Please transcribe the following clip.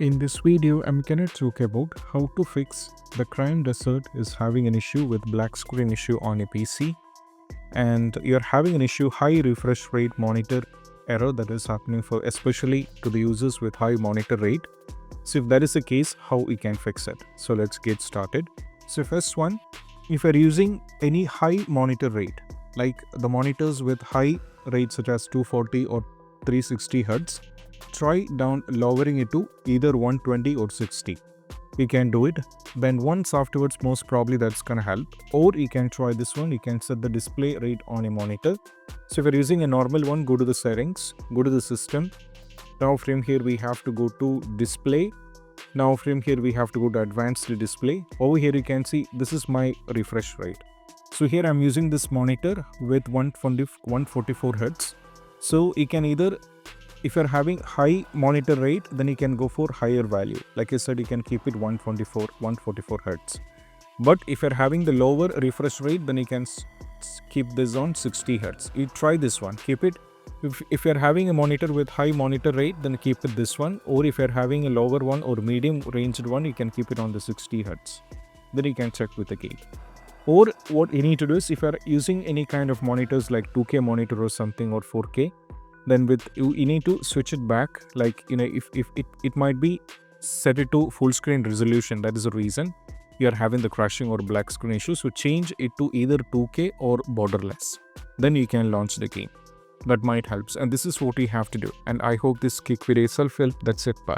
In this video, I'm gonna talk about how to fix the Crime Desert is having an issue with black screen issue on a PC, and you're having an issue high refresh rate monitor error that is happening for especially to the users with high monitor rate. So if that is the case, how we can fix it? So let's get started. So first one, if you're using any high monitor rate, like the monitors with high rates such as 240 or 360 Hz, try down lowering it to either 120 or 60. You can do it. Then once afterwards, most probably that's gonna help. Or you can try this one. You can set the display rate on a monitor. So if you're using a normal one, go to the settings, go to the system. Now from here we have to go to display. Now from here we have to go to advanced display. Over here you can see this is my refresh rate. So here I'm using this monitor with 144 Hz. So you can either, if you're having high monitor rate, then you can go for higher value. Like I said, you can keep it 144 Hz. But if you're having the lower refresh rate, then you can keep this on 60 Hz. You try this one, keep it. If you're having a monitor with high monitor rate, then keep it this one. Or if you're having a lower one or medium ranged one, you can keep it on the 60 Hz. Then you can check with the gain. Or what you need to do is, if you're using any kind of monitors like 2K monitor or something or 4K, then with you need to switch it back. Like, if it might be set it to full screen resolution. That is the reason you're having the crashing or black screen issue. So change it to either 2K or borderless. Then you can launch the game. That might help. And this is what you have to do. And I hope this quick video is self-help. That's it. Bye.